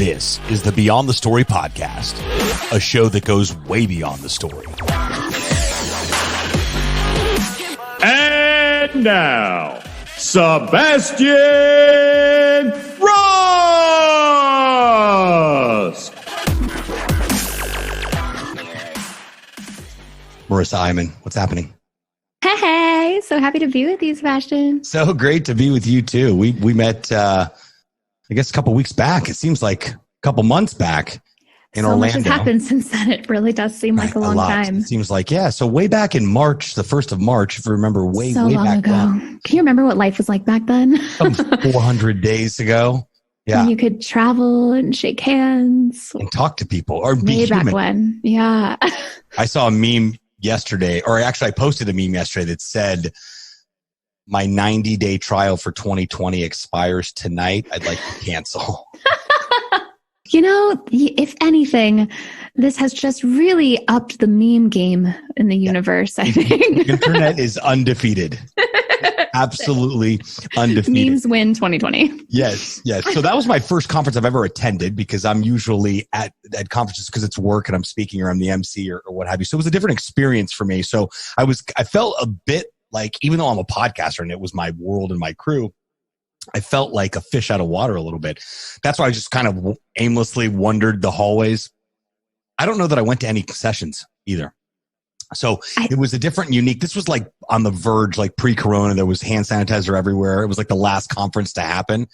This is the Beyond the Story podcast, a show that goes way beyond the story. And now, Sebastian Ross! Marisa, Imon, what's happening? Hey, so happy to be with you, Sebastian. So great to be with you too. We met, I guess, a couple weeks back. It seems like a couple months back in Orlando. So much has happened since then. It really does seem like a long time. It seems like, yeah. So way back in March, the 1st of March, if you remember, way long back ago. then. Can you remember what life was like back then? 400 days ago. Yeah. When you could travel and shake hands. And talk to people. Or be way human. Back when. Yeah. I saw a meme yesterday, or actually I posted a meme yesterday that said, my 90-day trial for 2020 expires tonight. I'd like to cancel. You know, if anything, this has just really upped the meme game in the universe, I think. The internet is undefeated. Absolutely undefeated. Memes win 2020. Yes. So that was my first conference I've ever attended, because I'm usually at conferences because it's work and I'm speaking or I'm the MC or what have you. So it was a different experience for me. So I felt a bit like, even though I'm a podcaster and it was my world and my crew, I felt like a fish out of water a little bit. That's why I just kind of aimlessly wandered the hallways. I don't know that I went to any sessions either. So it was a different, unique, this was like on the verge, like pre-corona, there was hand sanitizer everywhere. It was like the last conference to happen.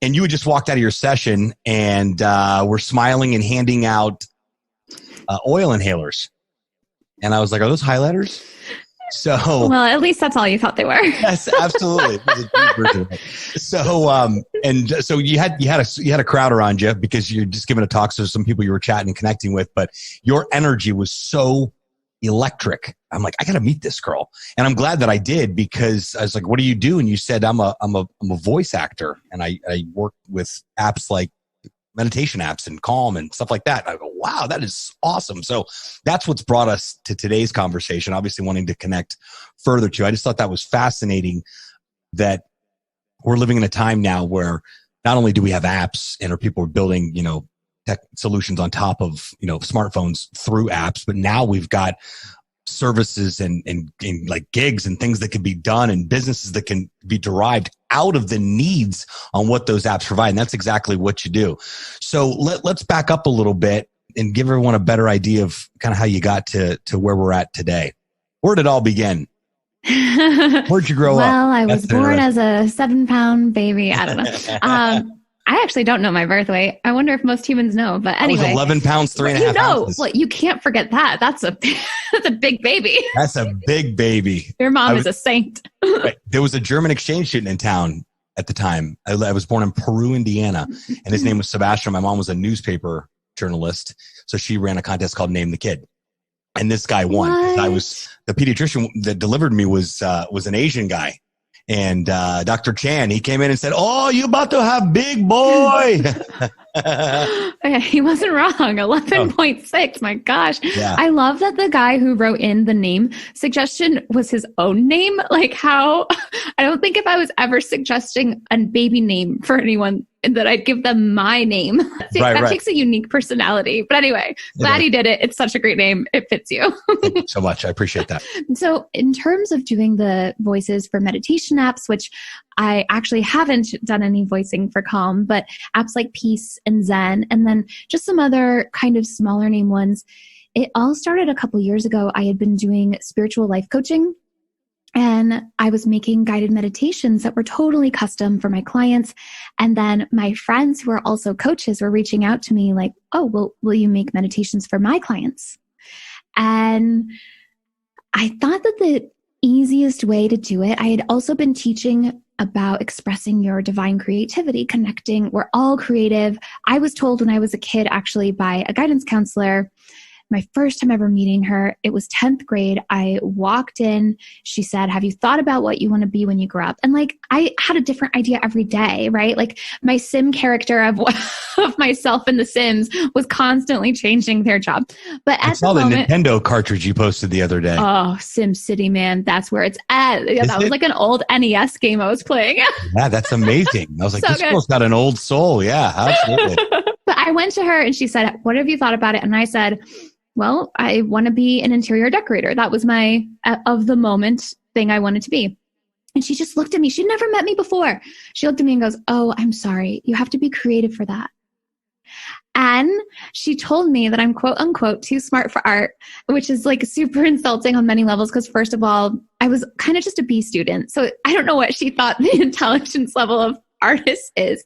And you had just walked out of your session and were smiling and handing out oil inhalers. And I was like, are those highlighters? So, well, at least that's all you thought they were. Yes, absolutely. So you had a crowd around you because you're just giving a talk. So some people you were chatting and connecting with, but your energy was so electric. I'm like, I got to meet this girl, and I'm glad that I did, because I was like, what do you do? And you said, I'm a voice actor, and I work with apps like meditation apps and Calm and stuff like that. I go, wow, that is awesome. So that's what's brought us to today's conversation, obviously wanting to connect further to. I just thought that was fascinating that we're living in a time now where not only do we have apps and are people building, tech solutions on top of, smartphones through apps, but now we've got services and like gigs and things that can be done and businesses that can be derived out of the needs on what those apps provide. And that's exactly what you do. So let's back up a little bit and give everyone a better idea of kind of how you got to where we're at today. Where did it all begin? Where'd you grow up? Well, I was born as a 7-pound baby. I don't know. I actually don't know my birth weight. I wonder if most humans know, but anyway. I was 11 pounds, 3.5 ounces. Well, you can't forget that. That's a big baby. That's a big baby. Your mom is a saint. Right. There was a German exchange student in town at the time. I was born in Peru, Indiana, and his name was Sebastian. My mom was a newspaper journalist, so she ran a contest called Name the Kid. And this guy won. The pediatrician that delivered me was an Asian guy. And Dr. Chan, he came in and said, "Oh, you about to have big boy." Okay, he wasn't wrong. 11.6. My gosh. Yeah. I love that the guy who wrote in the name suggestion was his own name. Like how, I don't think if I was ever suggesting a baby name for anyone that I'd give them my name. That takes a unique personality. But anyway, glad he did it. It's such a great name. It fits you. Thank you so much. I appreciate that. So in terms of doing the voices for meditation apps, which I actually haven't done any voicing for Calm, but apps like Peace and Zen, and then just some other kind of smaller name ones. It all started a couple years ago. I had been doing spiritual life coaching, and I was making guided meditations that were totally custom for my clients. And then my friends who are also coaches were reaching out to me like, oh, well, will you make meditations for my clients? And I thought that the easiest way to do it, I had also been teaching about expressing your divine creativity, connecting. We're all creative. I was told when I was a kid, actually, by a guidance counselor, my first time ever meeting her, it was 10th grade. I walked in. She said, have you thought about what you want to be when you grow up? And like, I had a different idea every day, right? Like my sim character of myself in The Sims was constantly changing their job. But at I saw the Nintendo cartridge you posted the other day. Oh, Sim City, man. That's where it's at. That was like an old NES game I was playing. Yeah, that's amazing. I was like, this girl's got an old soul. Yeah, absolutely. But I went to her and she said, what have you thought about it? And I said, well, I want to be an interior decorator. That was my of the moment thing I wanted to be. And she just looked at me. She'd never met me before. She looked at me and goes, oh, I'm sorry. You have to be creative for that. And she told me that I'm quote unquote too smart for art, which is like super insulting on many levels. Because first of all, I was kind of just a B student. So I don't know what she thought the intelligence level of artists is.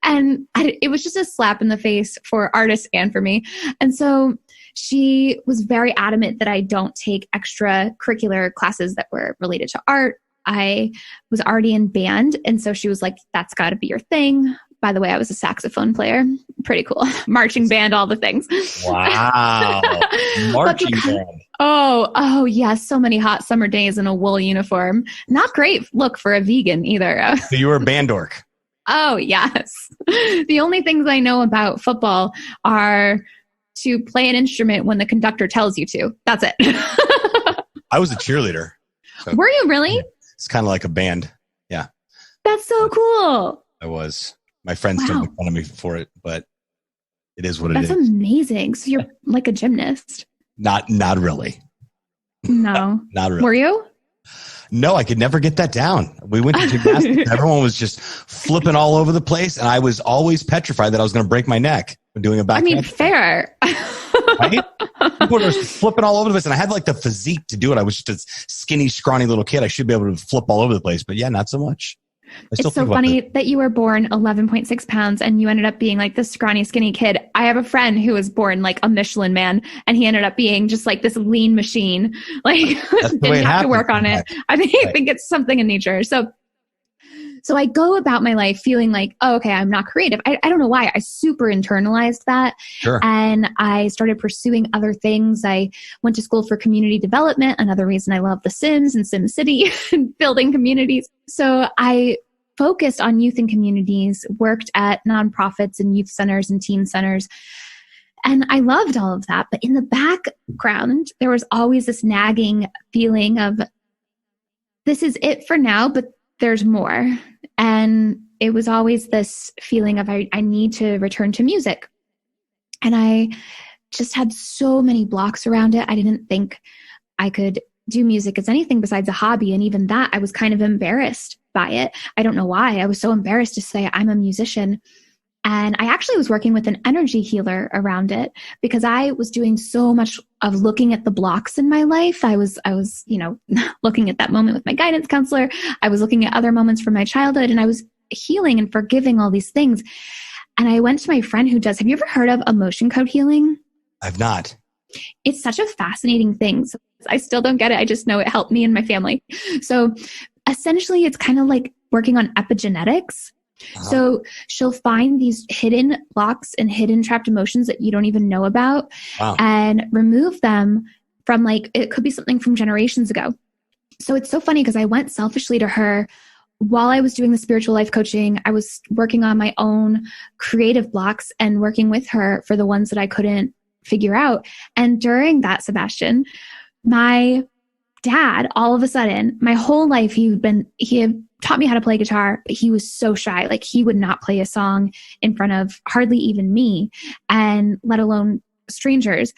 And it was just a slap in the face for artists and for me. And so she was very adamant that I don't take extracurricular classes that were related to art. I was already in band. And so she was like, that's got to be your thing. By the way, I was a saxophone player. Pretty cool. Marching band, all the things. Wow. Marching band. Oh, yeah. So many hot summer days in a wool uniform. Not great look for a vegan either. So you were a band dork. Oh, yes. The only things I know about football are to play an instrument when the conductor tells you to. That's it. I was a cheerleader. So were you really? it's kind of like a band. Yeah. That's so cool. I was. My friends still make fun of me for it, but it is what it is. That's amazing. So you're like a gymnast. Not really. No. Not really. Were you? No, I could never get that down. We went to gymnastics. Everyone was just flipping all over the place. And I was always petrified that I was going to break my neck when doing a back. I mean, fair. Right? People were flipping all over the place. And I had like the physique to do it. I was just a skinny, scrawny little kid. I should be able to flip all over the place. But yeah, not so much. It's so funny that you were born 11.6 pounds and you ended up being like this scrawny, skinny kid. I have a friend who was born like a Michelin man and he ended up being just like this lean machine. Like didn't have to work on it. I think it's something in nature. So I go about my life feeling like, oh, okay, I'm not creative. I don't know why. I super internalized that. Sure. And I started pursuing other things. I went to school for community development. Another reason I love The Sims and SimCity and building communities. So I focused on youth and communities, worked at nonprofits and youth centers and teen centers. And I loved all of that. But in the background, there was always this nagging feeling of, this is it for now, but there's more. And it was always this feeling of, I need to return to music. And I just had so many blocks around it. I didn't think I could do music as anything besides a hobby. And even that, I was kind of embarrassed by it. I don't know why. I was so embarrassed to say I'm a musician. And I actually was working with an energy healer around it because I was doing so much of looking at the blocks in my life. I was, looking at that moment with my guidance counselor. I was looking at other moments from my childhood and I was healing and forgiving all these things. And I went to my friend who does, have you ever heard of emotion code healing? I've not. It's such a fascinating thing. So I still don't get it. I just know it helped me and my family. So essentially it's kind of like working on epigenetics. Uh-huh. So she'll find these hidden blocks and hidden trapped emotions that you don't even know about. Wow. And remove them from it could be something from generations ago. So it's so funny because I went selfishly to her while I was doing the spiritual life coaching. I was working on my own creative blocks and working with her for the ones that I couldn't figure out. And during that, Sebastian, my dad, all of a sudden, my whole life, he had taught me how to play guitar, but he was so shy. Like he would not play a song in front of hardly even me, and let alone strangers.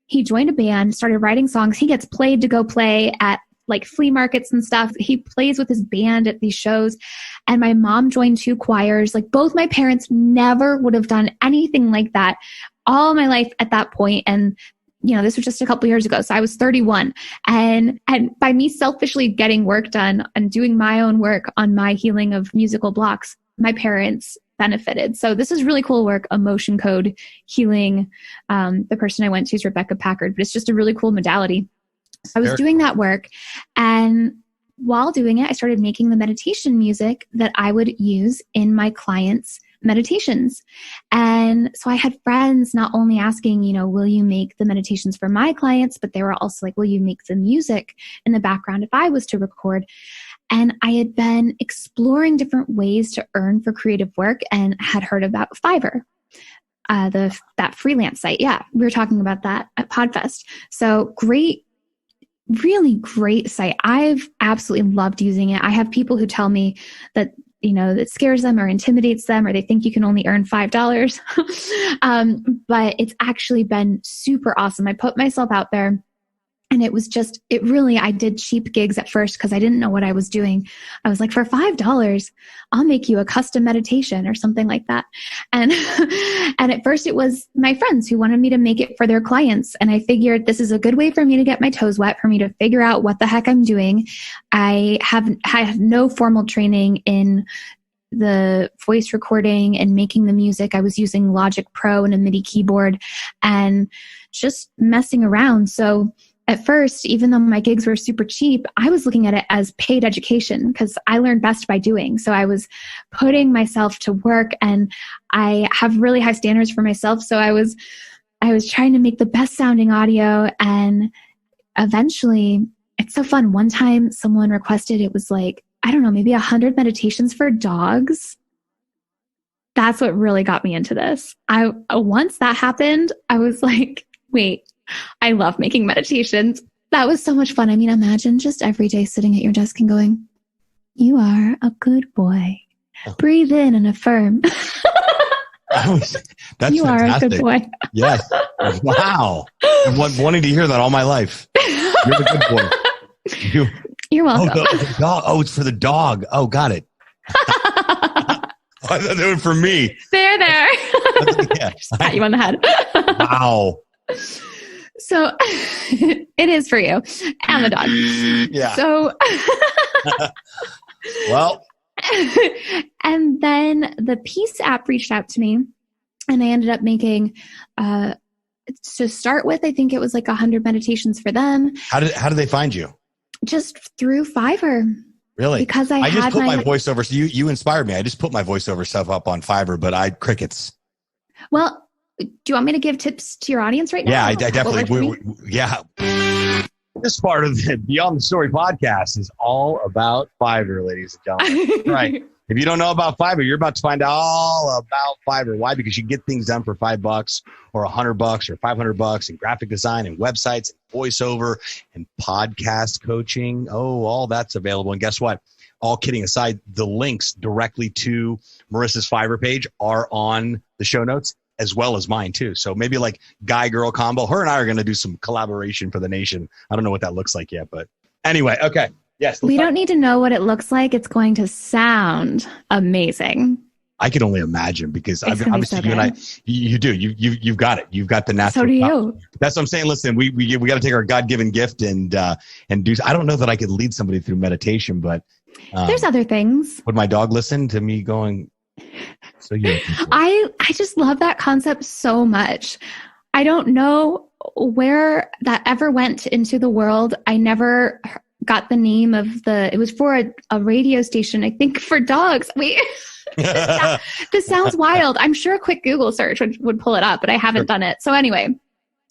He joined a band, started writing songs. He gets played to go play at flea markets and stuff. He plays with his band at these shows. And my mom joined 2 choirs. Both my parents never would have done anything like that all my life at that point. And this was just a couple years ago. So I was 31. And by me selfishly getting work done and doing my own work on my healing of musical blocks, my parents benefited. So this is really cool work, emotion code healing. The person I went to is Rebecca Packard, but it's just a really cool modality. So I was doing that work. And while doing it, I started making the meditation music that I would use in my clients' meditations. And so I had friends not only asking, will you make the meditations for my clients, but they were also like, will you make the music in the background if I was to record? And I had been exploring different ways to earn for creative work and had heard about Fiverr, that freelance site. Yeah, we were talking about that at PodFest. So great really great site. I've absolutely loved using it. I have people who tell me that, that scares them or intimidates them, or they think you can only earn $5. But it's actually been super awesome. I put myself out there. And I did cheap gigs at first because I didn't know what I was doing. I was like, for $5, I'll make you a custom meditation or something like that. And, and at first it was my friends who wanted me to make it for their clients. And I figured this is a good way for me to get my toes wet, for me to figure out what the heck I'm doing. I have no formal training in the voice recording and making the music. I was using Logic Pro and a MIDI keyboard and just messing around. So at first, even though my gigs were super cheap, I was looking at it as paid education because I learned best by doing. So I was putting myself to work, and I have really high standards for myself. So I was trying to make the best sounding audio, and eventually it's so fun. One time someone requested, it was like, I don't know, maybe 100 meditations for dogs. That's what really got me into this. Once that happened, I was like, wait, I love making meditations. That was so much fun. I mean, imagine just every day sitting at your desk and going, you are a good boy. Breathe in and affirm. That's you fantastic. Are a good boy. Yes. Wow. I've wanting to hear that all my life. You're a good boy. You're welcome. The dog. Oh, it's for the dog. Oh, got it. I thought they were for me. There. Yeah. Just pat you on the head. Wow. So it is for you and the dog. Yeah. So, well, and then the Peace app reached out to me, and I ended up making, to start with, I think it was like 100 meditations for them. How did they find you? Just through Fiverr. Really? Because I just had put my voiceover. So you inspired me. I just put my voiceover stuff up on Fiverr, but I crickets. Well, do you want me to give tips to your audience right now? Yeah, I definitely. Yeah. This part of the Beyond the Story podcast is all about Fiverr, ladies and gentlemen. Right. If you don't know about Fiverr, you're about to find out all about Fiverr. Why? Because you get things done for $5 or $100 or $500 in graphic design and websites and voiceover and podcast coaching. Oh, all that's available. And guess what? All kidding aside, the links directly to Marissa's Fiverr page are on the show notes, as well as mine too. So maybe like guy-girl combo. Her and I are going to do some collaboration for the nation. I don't know what that looks like yet, but anyway, okay. Yes. We don't need to know what it looks like. It's going to sound amazing. I can only imagine because obviously you and I, you've got it. You've got the natural. So do you. That's what I'm saying. Listen, we got to take our God-given gift and do. I don't know that I could lead somebody through meditation, but there's other things. Would my dog listen to me going? So I just love that concept so much. I don't know where that ever went into the world. I never got the name of it was for a radio station, I think, for dogs. Wait, this sounds wild. I'm sure a quick Google search would pull it up, but I haven't done it. So anyway,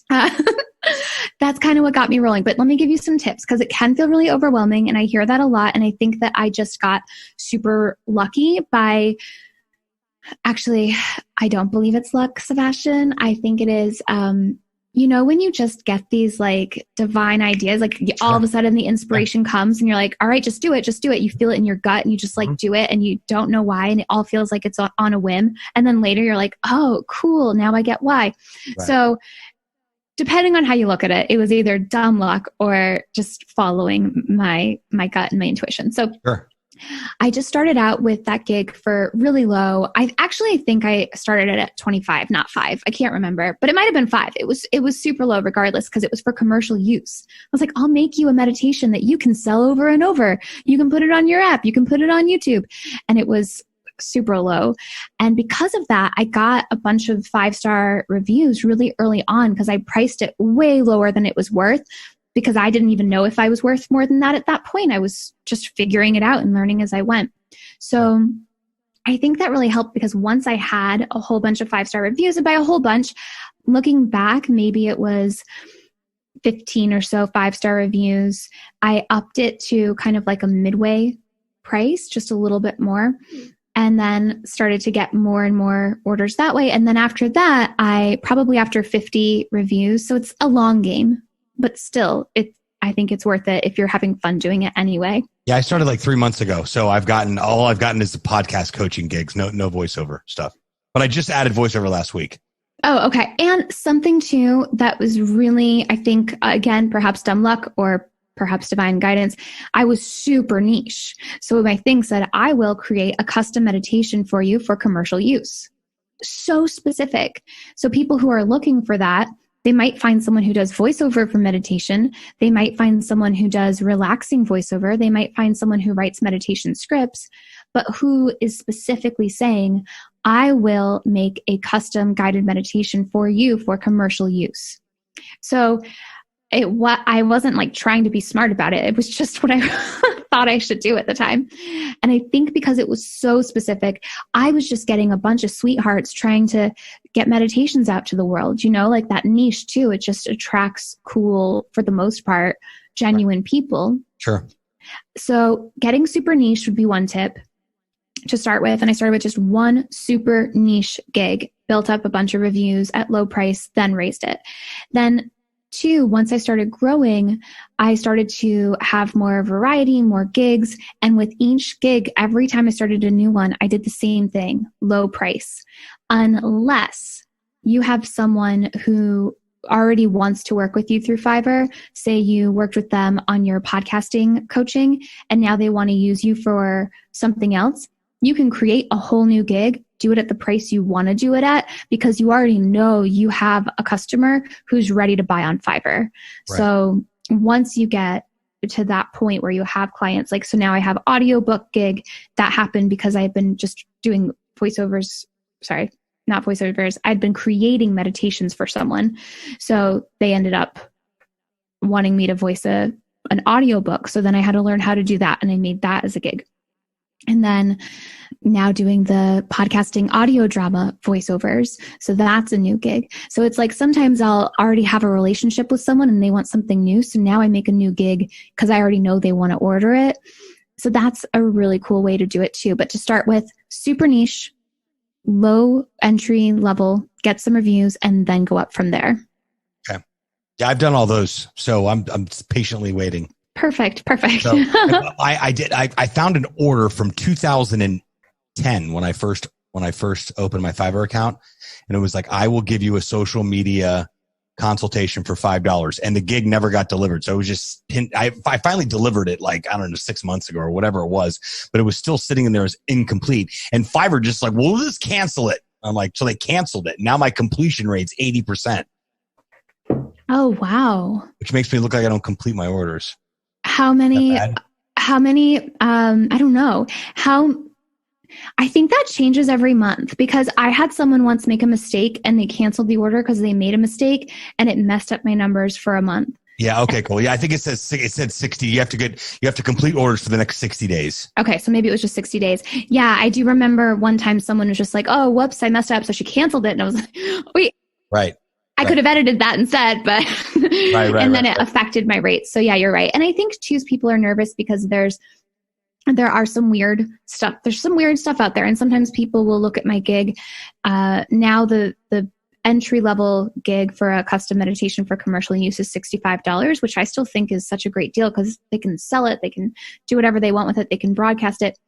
that's kind of what got me rolling. But let me give you some tips because it can feel really overwhelming. And I hear that a lot. And I think that I just got super lucky by... Actually, I don't believe it's luck, Sebastian. I think it is, when you just get these like divine ideas, like all of a sudden the inspiration comes and you're like, all right, just do it. You feel it in your gut and you just like do it and you don't know why. And it all feels like it's on a whim. And then later you're like, oh, cool. Now I get why. Right. So depending on how you look at it, it was either dumb luck or just following my gut and my intuition. So sure. I just started out with that gig for really low. I think I started it at 25, not 5. I can't remember, but it might've been 5. It was super low regardless because it was for commercial use. I was like, I'll make you a meditation that you can sell over and over. You can put it on your app. You can put it on YouTube. And it was super low. And because of that, I got a bunch of 5-star reviews really early on because I priced it way lower than it was worth. Because I didn't even know if I was worth more than that at that point. I was just figuring it out and learning as I went. So I think that really helped because once I had a whole bunch of 5-star reviews, and by a whole bunch, looking back, maybe it was 15 or so 5-star reviews. I upped it to kind of like a midway price, just a little bit more. And then started to get more and more orders that way. And then after that, after 50 reviews, so it's a long game. But still, I I think it's worth it if you're having fun doing it anyway. Yeah, I started like 3 months ago. So all I've gotten is the podcast coaching gigs, no voiceover stuff. But I just added voiceover last week. Oh, okay. And something too that was really, I think, again, perhaps dumb luck or perhaps divine guidance, I was super niche. So my thing said, I will create a custom meditation for you for commercial use. So specific. So people who are looking for that, they might find someone who does voiceover for meditation. They might find someone who does relaxing voiceover. They might find someone who writes meditation scripts, but who is specifically saying, I will make a custom guided meditation for you for commercial use. So I wasn't like trying to be smart about it. It was just what I thought I should do at the time. And I think because it was so specific, I was just getting a bunch of sweethearts trying to get meditations out to the world, like that niche too. It just attracts cool, for the most part, genuine people. Sure. So getting super niche would be one tip to start with. And I started with just one super niche gig, built up a bunch of reviews at low price, then raised it. Then 2, once I started growing, I started to have more variety, more gigs. And with each gig, every time I started a new one, I did the same thing, low price. Unless you have someone who already wants to work with you through Fiverr, say you worked with them on your podcasting coaching, and now they want to use you for something else, you can create a whole new gig, do it at the price you want to do it at, because you already know you have a customer who's ready to buy on Fiverr. Right. So once you get to that point where you have clients, like, so now I have audiobook gig that happened because I've been just doing not voiceovers. I'd been creating meditations for someone. So they ended up wanting me to voice an audiobook. So then I had to learn how to do that. And I made that as a gig. And then now doing the podcasting audio drama voiceovers. So that's a new gig. So it's like sometimes I'll already have a relationship with someone and they want something new. So now I make a new gig because I already know they want to order it. So that's a really cool way to do it too. But to start with, super niche, low entry level, get some reviews, and then go up from there. Okay. Yeah, I've done all those. So I'm patiently waiting. Perfect. So I found an order from 2010 when I first opened my Fiverr account, and it was like, I will give you a social media consultation for $5, and the gig never got delivered. So it was just I finally delivered it, like, I don't know, 6 months ago or whatever it was, but it was still sitting in there as incomplete. And Fiverr just like, well, we'll just cancel it. I'm like, so they canceled it. Now my completion rate's 80%. Oh, wow. Which makes me look like I don't complete my orders. How many, I don't know. I think that changes every month, because I had someone once make a mistake and they canceled the order because they made a mistake and it messed up my numbers for a month. Yeah. Okay, cool. Yeah. I think it said 60. You have to complete orders for the next 60 days. Okay. So maybe it was just 60 days. Yeah. I do remember one time someone was just like, oh, whoops, I messed up. So she canceled it. And I was like, wait. Right. I could have edited that instead, but and then it affected my rates. So yeah, you're right. And I think too, people are nervous because there are some weird stuff. There's some weird stuff out there. And sometimes people will look at my gig. Now the entry level gig for a custom meditation for commercial use is $65, which I still think is such a great deal because they can sell it. They can do whatever they want with it. They can broadcast it.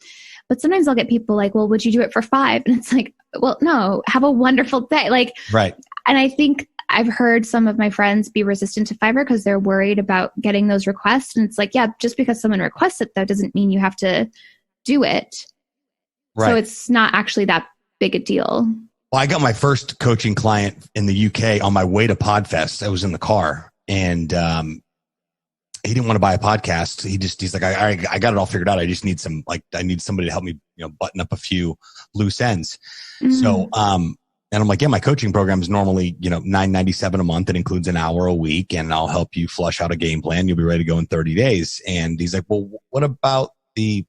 But sometimes I'll get people like, well, would you do it for $5? And it's like, well, no, have a wonderful day. Like, right. And I think I've heard some of my friends be resistant to Fiverr because they're worried about getting those requests. And it's like, yeah, just because someone requests it, that doesn't mean you have to do it. Right. So it's not actually that big a deal. Well, I got my first coaching client in the UK on my way to PodFest. I was in the car, and he didn't want to buy a podcast. He's like, I got it all figured out. I just need I need somebody to help me, button up a few loose ends. Mm-hmm. So, and I'm like, yeah, my coaching program is normally, $9.97 a month. It includes an hour a week, and I'll help you flush out a game plan. You'll be ready to go in 30 days. And he's like, well, what about the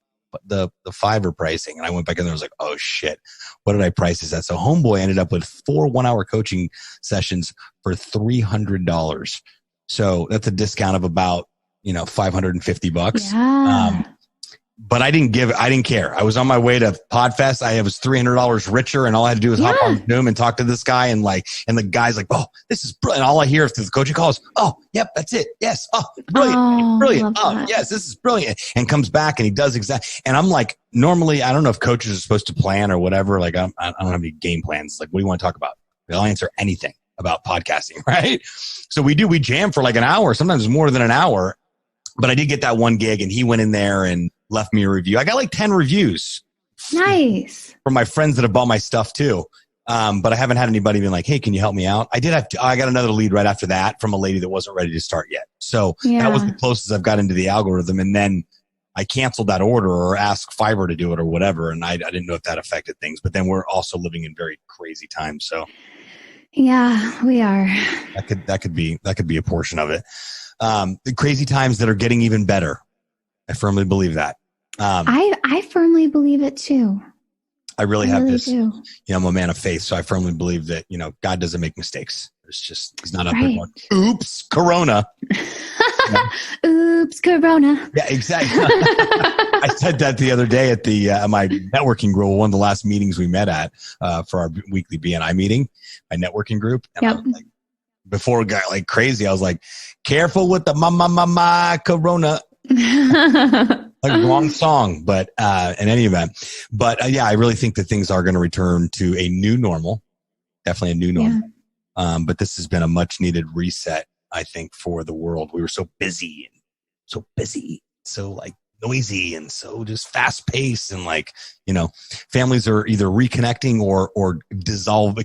Fiverr pricing? And I went back in there and was like, oh shit, what did I price this at? So Homeboy ended up with 4 1-hour coaching sessions for $300. So that's a discount of about, $550. Yeah. But I didn't care. I was on my way to Podfest. I was $300 richer, and all I had to do was hop on Zoom and talk to this guy. And the guy's like, "Oh, this is brilliant." All I hear through the coaching call is, "Oh, yep, that's it. Yes. Oh, brilliant. Oh, yes, this is brilliant." And comes back and he does and I'm like, normally, I don't know if coaches are supposed to plan or whatever. Like, I don't have any game plans. Like, what do you want to talk about? I'll answer anything about podcasting, right? So we jam for like an hour, sometimes more than an hour. But I did get that one gig, and he went in there and left me a review. I got like 10 reviews. Nice. From my friends that have bought my stuff too. But I haven't had anybody being like, "Hey, can you help me out?" I got another lead right after that from a lady that wasn't ready to start yet. So that was the closest I've got into the algorithm. And then I canceled that order or asked Fiverr to do it or whatever. And I didn't know if that affected things. But then we're also living in very crazy times. So yeah, we are. That could be a portion of it. The crazy times that are getting even better. I firmly believe that. I firmly believe it too. I really have this, do. I'm a man of faith. So I firmly believe that, God doesn't make mistakes. He's not up there going, "Oops, Corona." Oops, Corona. Yeah, exactly. I said that the other day at my networking group, one of the last meetings we met at, for our weekly BNI meeting, my networking group. And I was like, before it got like crazy, I was like, "Careful with the Corona." Like wrong song, but in any event, yeah, I really think that things are going to return to a new normal, definitely a new normal. Yeah. But this has been a much needed reset, I think, for the world. We were so busy, so like noisy, and so just fast paced, and like, families are either reconnecting or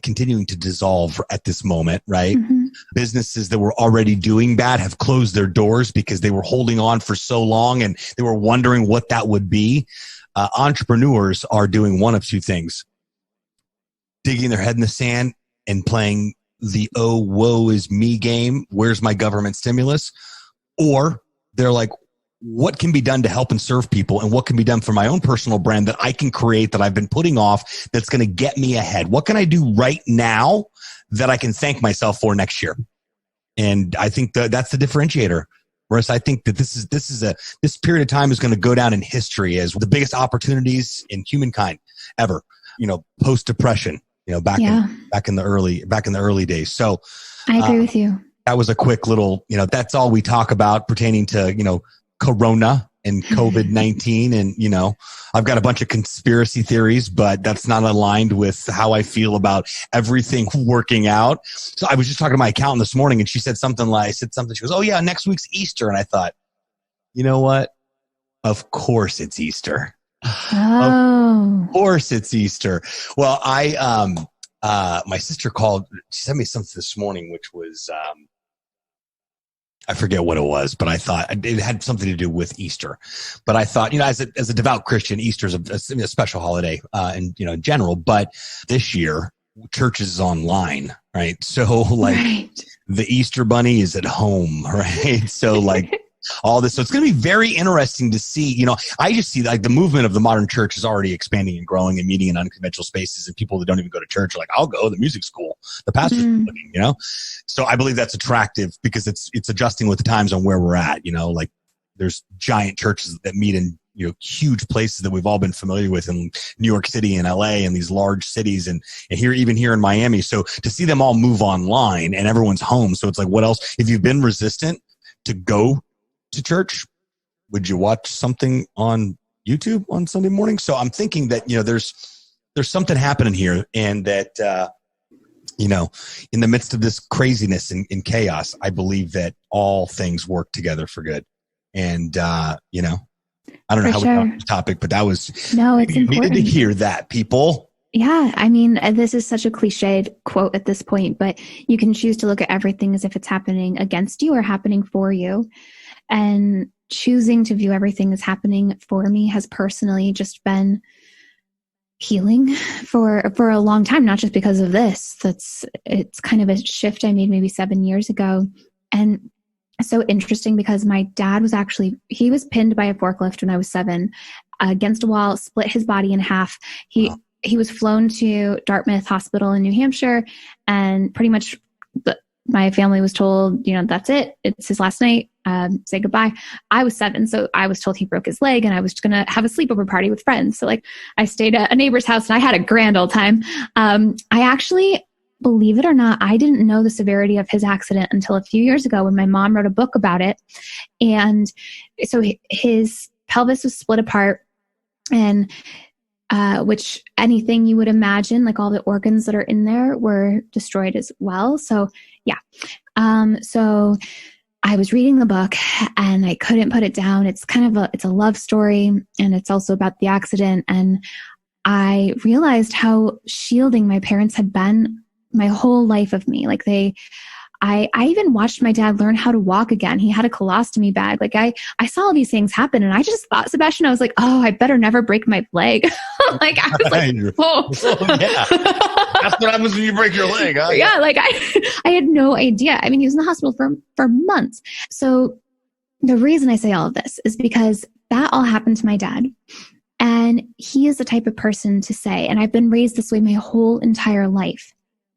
continuing to dissolve at this moment, right? Mm-hmm. Businesses that were already doing bad have closed their doors because they were holding on for so long and they were wondering what that would be. Entrepreneurs are doing one of two things: digging their head in the sand and playing the "oh, woe is me" game. Where's my government stimulus? Or they're like, what can be done to help and serve people, and what can be done for my own personal brand that I can create, that I've been putting off, that's going to get me ahead? What can I do right now that I can thank myself for next year? And I think that's the differentiator. Whereas I think that this period of time is going to go down in history as the biggest opportunities in humankind ever, post depression, back in the early days. So I agree with you. That was a quick little, that's all we talk about pertaining to, Corona and COVID-19. And, I've got a bunch of conspiracy theories, but that's not aligned with how I feel about everything working out. So I was just talking to my accountant this morning, and she said something. She goes, "Oh yeah, next week's Easter." And I thought, you know what? Of course it's Easter. Oh. Of course it's Easter. Well, my sister called, she sent me something this morning, which was, I forget what it was, but I thought it had something to do with Easter. But I thought, as a devout Christian, Easter is a special holiday, in general. But this year, church is online, right? So the Easter bunny is at home, right? So all this. So it's going to be very interesting to see, I just see like the movement of the modern church is already expanding and growing and meeting in unconventional spaces, and people that don't even go to church are like, "I'll go, the music's cool. The pastor's looking," So I believe that's attractive because it's adjusting with the times on where we're at, like there's giant churches that meet in, huge places that we've all been familiar with in New York City and LA and these large cities and even here in Miami. So to see them all move online and everyone's home. So it's like, what else? If you've been resistant to go to church, would you watch something on YouTube on Sunday morning? So I'm thinking that, there's something happening here, and that, in the midst of this craziness and chaos, I believe that all things work together for good. And, I don't know how we got on this topic, but that was, it's you important. Needed to hear that, people. Yeah. I mean, this is such a cliched quote at this point, but you can choose to look at everything as if it's happening against you or happening for you. And choosing to view everything as happening for me has personally just been healing for a long time, not just because of this. It's kind of a shift I made maybe 7 years ago. And so interesting because my dad he was pinned by a forklift when I was 7 against a wall, split his body in half. He was flown to Dartmouth Hospital in New Hampshire, and pretty much my family was told, that's it. It's his last night. say goodbye. I was 7, so I was told he broke his leg and I was going to have a sleepover party with friends. So like I stayed at a neighbor's house and I had a grand old time. I actually, believe it or not, I didn't know the severity of his accident until a few years ago when my mom wrote a book about it. And so his pelvis was split apart, and which anything you would imagine, like all the organs that are in there were destroyed as well. So yeah. So I was reading the book and I couldn't put it down. It's kind of it's a love story, and it's also about the accident. And I realized how shielding my parents had been my whole life of me. Like I even watched my dad learn how to walk again. He had a colostomy bag. Like I saw all these things happen, and I just thought, Sebastian, I was like, oh, I better never break my leg. Like I was like, oh. Yeah. That's what happens when you break your leg. Huh? Yeah. Like I had no idea. I mean, he was in the hospital for months. So the reason I say all of this is because that all happened to my dad. And he is the type of person to say, and I've been raised this way my whole entire life,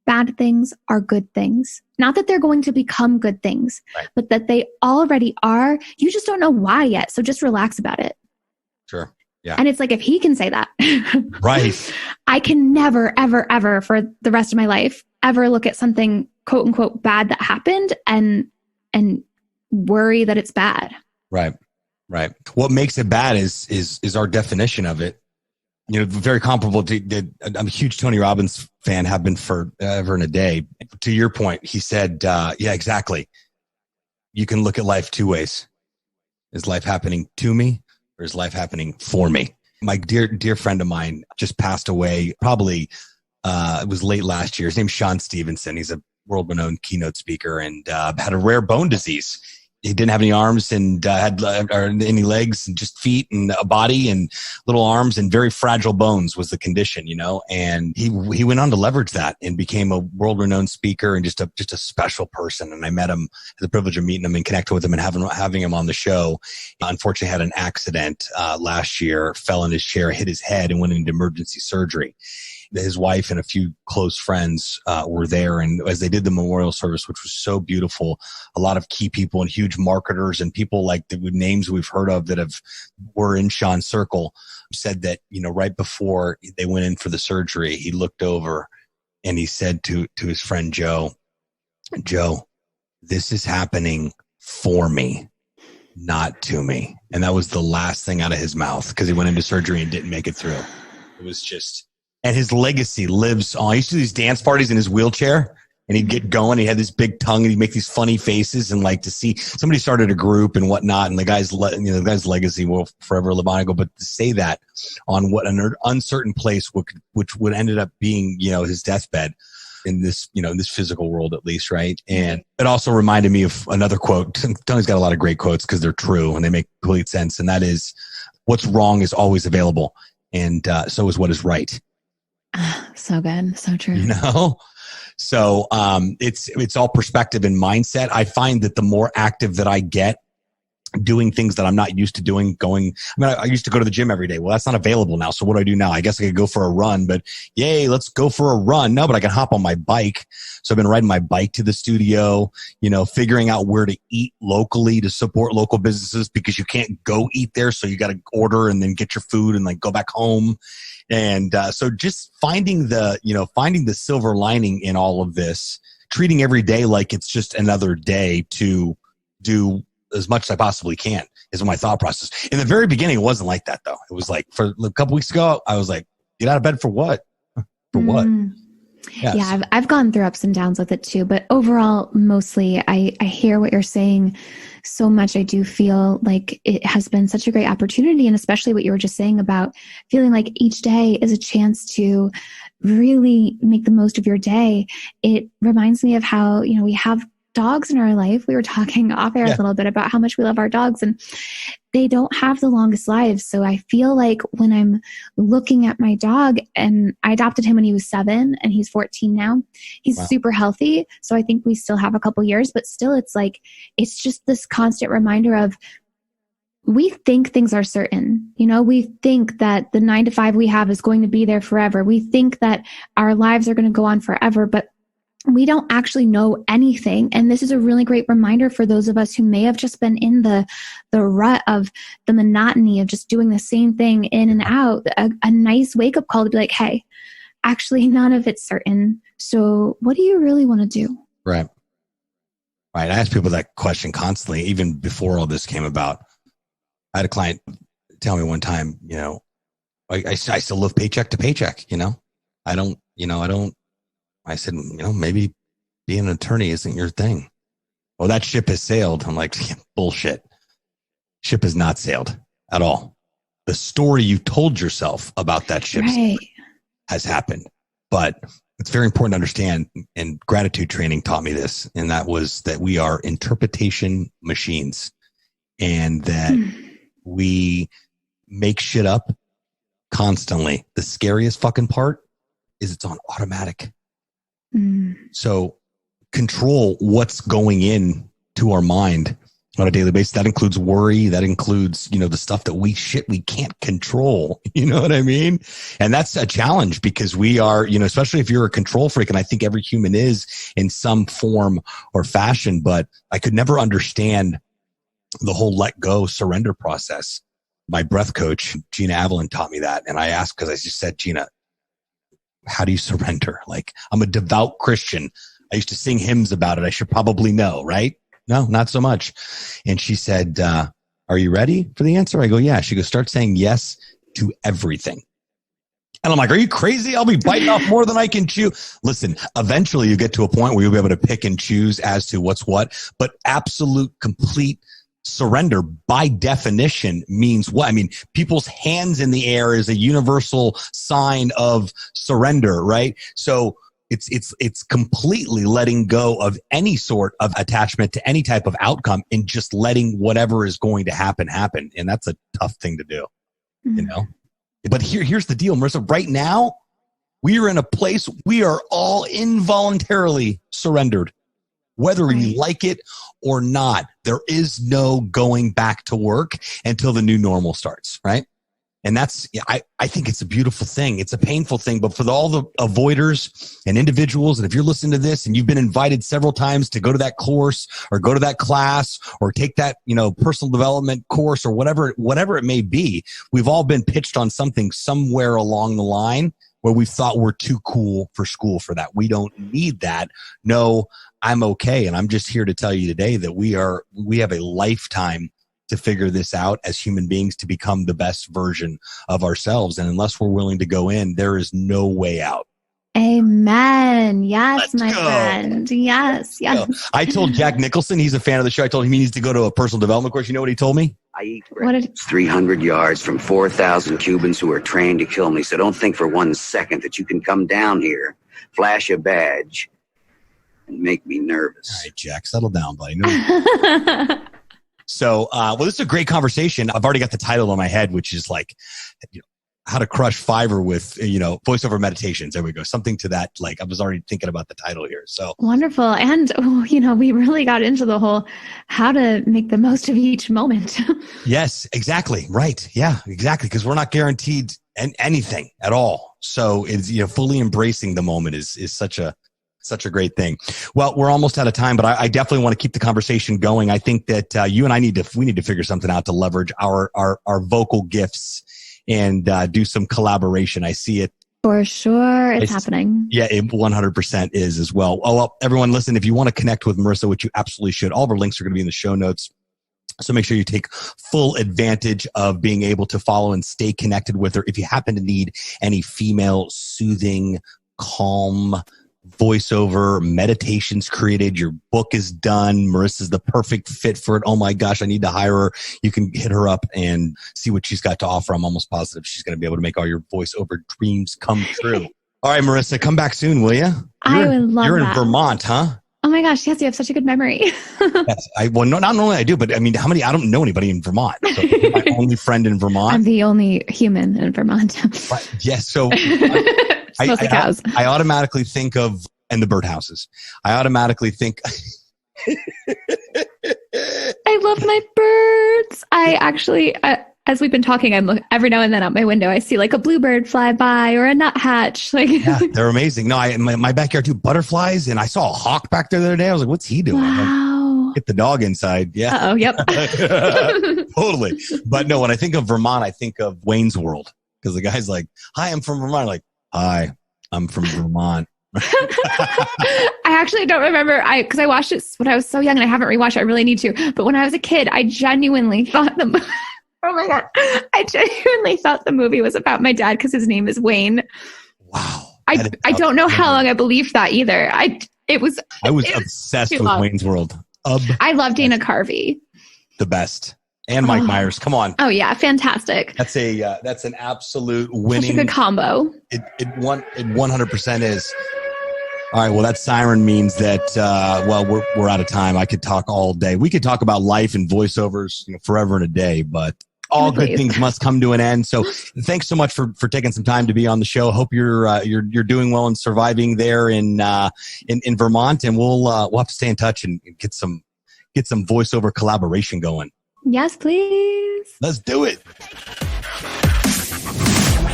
bad things are good things. Not that they're going to become good things, right, but that they already are. You just don't know why yet. So just relax about it. Sure. Yeah. And it's like, if he can say that, right, I can never, ever, ever for the rest of my life, ever look at something quote unquote bad that happened and worry that it's bad. Right. Right. What makes it bad is our definition of it. You know, very comparable to, I'm a huge Tony Robbins fan, have been forever and a day. To your point, he said, yeah, exactly. You can look at life two ways. Is life happening to me, or is life happening for me? My dear friend of mine just passed away, probably, it was late last year. His name's Sean Stevenson. He's a world-renowned keynote speaker and had a rare bone disease. He didn't have any arms and had any legs, and just feet and a body and little arms, and very fragile bones was the condition, you know. And he went on to leverage that and became a world-renowned speaker and just a special person. And I met him, had the privilege of meeting him and connecting with him and having him on the show. Unfortunately, had an accident last year, fell in his chair, hit his head, and went into emergency surgery. His wife and a few close friends were there. And as they did the memorial service, which was so beautiful, a lot of key people and huge marketers and people like the names we've heard of that were in Sean's circle said that, you know, right before they went in for the surgery, he looked over and he said to his friend, Joe, this is happening for me, not to me. And that was the last thing out of his mouth, because he went into surgery and didn't make it through. It was just... And his legacy lives on. He used to do these dance parties in his wheelchair, and he'd get going. He had this big tongue, and he'd make these funny faces. And like, to see somebody started a group and whatnot, and the guy's legacy will forever live on. But to say that on what an uncertain place, which would ended up being, you know, his deathbed in this, you know, in this physical world at least, right? And it also reminded me of another quote. Tony's got a lot of great quotes because they're true and they make complete sense. And that is, "What's wrong is always available, and so is what is right." So good. So true. You know? So it's all perspective and mindset. I find that the more active that I get, doing things that I'm not used to doing, I used to go to the gym every day. Well, that's not available now. So what do I do now? I guess I could go for a run, but yay, let's go for a run. No, but I can hop on my bike. So I've been riding my bike to the studio, you know, figuring out where to eat locally to support local businesses, because you can't go eat there. So you got to order and then get your food and like go back home. And so just finding the silver lining in all of this, treating every day like it's just another day to do as much as I possibly can is my thought process. In the very beginning, it wasn't like that though. It was like, for a couple weeks ago, I was like, get out of bed for what? For what? Yes. Yeah, I've gone through ups and downs with it too, but overall, mostly I hear what you're saying so much. I do feel like it has been such a great opportunity, and especially what you were just saying about feeling like each day is a chance to really make the most of your day. It reminds me of how, you know, we have dogs in our life. We were talking off air a little bit about how much we love our dogs, and they don't have the longest lives. So I feel like when I'm looking at my dog, and I adopted him when he was 7 and he's 14 now, he's super healthy. So I think we still have a couple years, but still it's like, it's just this constant reminder of, we think things are certain. You know, we think that the 9 to 5 we have is going to be there forever. We think that our lives are going to go on forever, but we don't actually know anything. And this is a really great reminder for those of us who may have just been in the rut of the monotony of just doing the same thing in and out, a nice wake-up call to be like, hey, actually none of it's certain. So what do you really want to do? Right. Right. I ask people that question constantly, even before all this came about. I had a client tell me one time, I still live paycheck to paycheck, I said, maybe being an attorney isn't your thing. Well, that ship has sailed. I'm like, bullshit. Ship has not sailed at all. The story you told yourself about that ship has happened. But it's very important to understand, and gratitude training taught me this, and that was that we are interpretation machines, and that we make shit up constantly. The scariest fucking part is it's on automatic. So control what's going in to our mind on a daily basis. That includes worry. That includes, the stuff that we can't control. You know what I mean? And that's a challenge because we are, especially if you're a control freak, and I think every human is in some form or fashion, but I could never understand the whole let go surrender process. My breath coach, Gina Avalon, taught me that. And I asked, because I just said, Gina, how do you surrender? Like, I'm a devout Christian. I used to sing hymns about it. I should probably know, right? No, not so much. And she said, are you ready for the answer? I go, yeah. She goes, start saying yes to everything. And I'm like, are you crazy? I'll be biting off more than I can chew. Listen, eventually you get to a point where you'll be able to pick and choose as to what's what, but absolute, complete surrender by definition means what? I mean, people's hands in the air is a universal sign of surrender, right? So it's completely letting go of any sort of attachment to any type of outcome and just letting whatever is going to happen. And that's a tough thing to do, But here's the deal, Marisa. Right now, we are in a place we are all involuntarily surrendered. Whether we like it or not, there is no going back to work until the new normal starts, right? And that's, I think it's a beautiful thing. It's a painful thing, but for all the avoiders and individuals, and if you're listening to this and you've been invited several times to go to that course or go to that class or take that, personal development course or whatever it may be, we've all been pitched on something somewhere along the line where we thought we're too cool for school for that. We don't need that. No, I'm okay. And I'm just here to tell you today that we have a lifetime to figure this out as human beings to become the best version of ourselves. And unless we're willing to go in, there is no way out. Amen. Yes, my friend. Yes. I told Jack Nicholson, he's a fan of the show. I told him he needs to go to a personal development course. You know what he told me? I eat 300 yards from 4,000 Cubans who are trained to kill me. So don't think for 1 second that you can come down here, flash a badge, and make me nervous. All right, Jack, settle down, buddy. So, this is a great conversation. I've already got the title in my head, which is like, how to crush Fiverr with, voiceover meditations. There we go. Something to that. Like I was already thinking about the title here. So wonderful. And, we really got into the whole how to make the most of each moment. Yes, exactly. Right. Yeah, exactly. Because we're not guaranteed anything at all. So it's, fully embracing the moment is such a great thing. Well, we're almost out of time, but I definitely want to keep the conversation going. I think that you and I need to figure something out to leverage our vocal gifts and do some collaboration. I see it. For sure. It's happening. Yeah, it 100% is as well. Oh, well, everyone, listen, if you want to connect with Marisa, which you absolutely should, all of our links are going to be in the show notes. So make sure you take full advantage of being able to follow and stay connected with her. If you happen to need any female soothing, calm, voiceover meditations created, your book is done, Marissa's the perfect fit for it. Oh my gosh, I need to hire her. You can hit her up and see what she's got to offer. I'm almost positive she's going to be able to make all your voiceover dreams come true. All right, Marisa, come back soon, will you? I would love You're that. in Vermont, huh? Oh my gosh, yes, you have such a good memory. Yes, not only I do, but I mean, I don't know anybody in Vermont. So you're my only friend in Vermont. I'm the only human in Vermont. Right. Yes, so mostly cows. I automatically think of, and the birdhouses. I automatically think. I love my birds. I as we've been talking, every now and then out my window, I see like a bluebird fly by or a nuthatch. Like, yeah, they're amazing. No, my backyard too, butterflies, and I saw a hawk back there the other day. I was like, what's he doing? wow. Get the dog inside. Yeah. Oh, yep. Totally. But no, when I think of Vermont, I think of Wayne's World, because the guy's like, hi, I'm from Vermont. I'm like, hi, I'm from Vermont. I actually don't remember because I watched it when I was so young and I haven't rewatched it. I really need to. But when I was a kid, I genuinely thought oh my God, I genuinely thought the movie was about my dad because his name is Wayne. Wow. I don't know how long I believed that either. I was obsessed with Wayne's World. I love Dana Carvey. The best. And Mike Myers. Come on. Oh yeah, fantastic. That's an absolute winning. Such a good combo. It 100% is. All right. Well, that siren means that, we're out of time. I could talk all day. We could talk about life and voiceovers, forever and a day, but all good things must come to an end. So thanks so much for taking some time to be on the show. Hope you're doing well and surviving there in Vermont, and we'll have to stay in touch and get some voiceover collaboration going. Yes, please. Let's do it.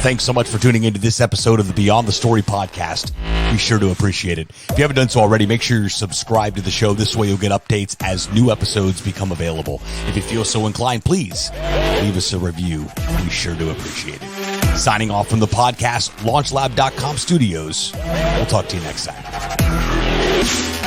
Thanks so much for tuning into this episode of the Beyond the Story podcast. Be sure to appreciate it. If you haven't done so already, make sure you're subscribed to the show. This way you'll get updates as new episodes become available. If you feel so inclined, please leave us a review. We sure do appreciate it. Signing off from the podcast, LaunchLab.com studios. We'll talk to you next time.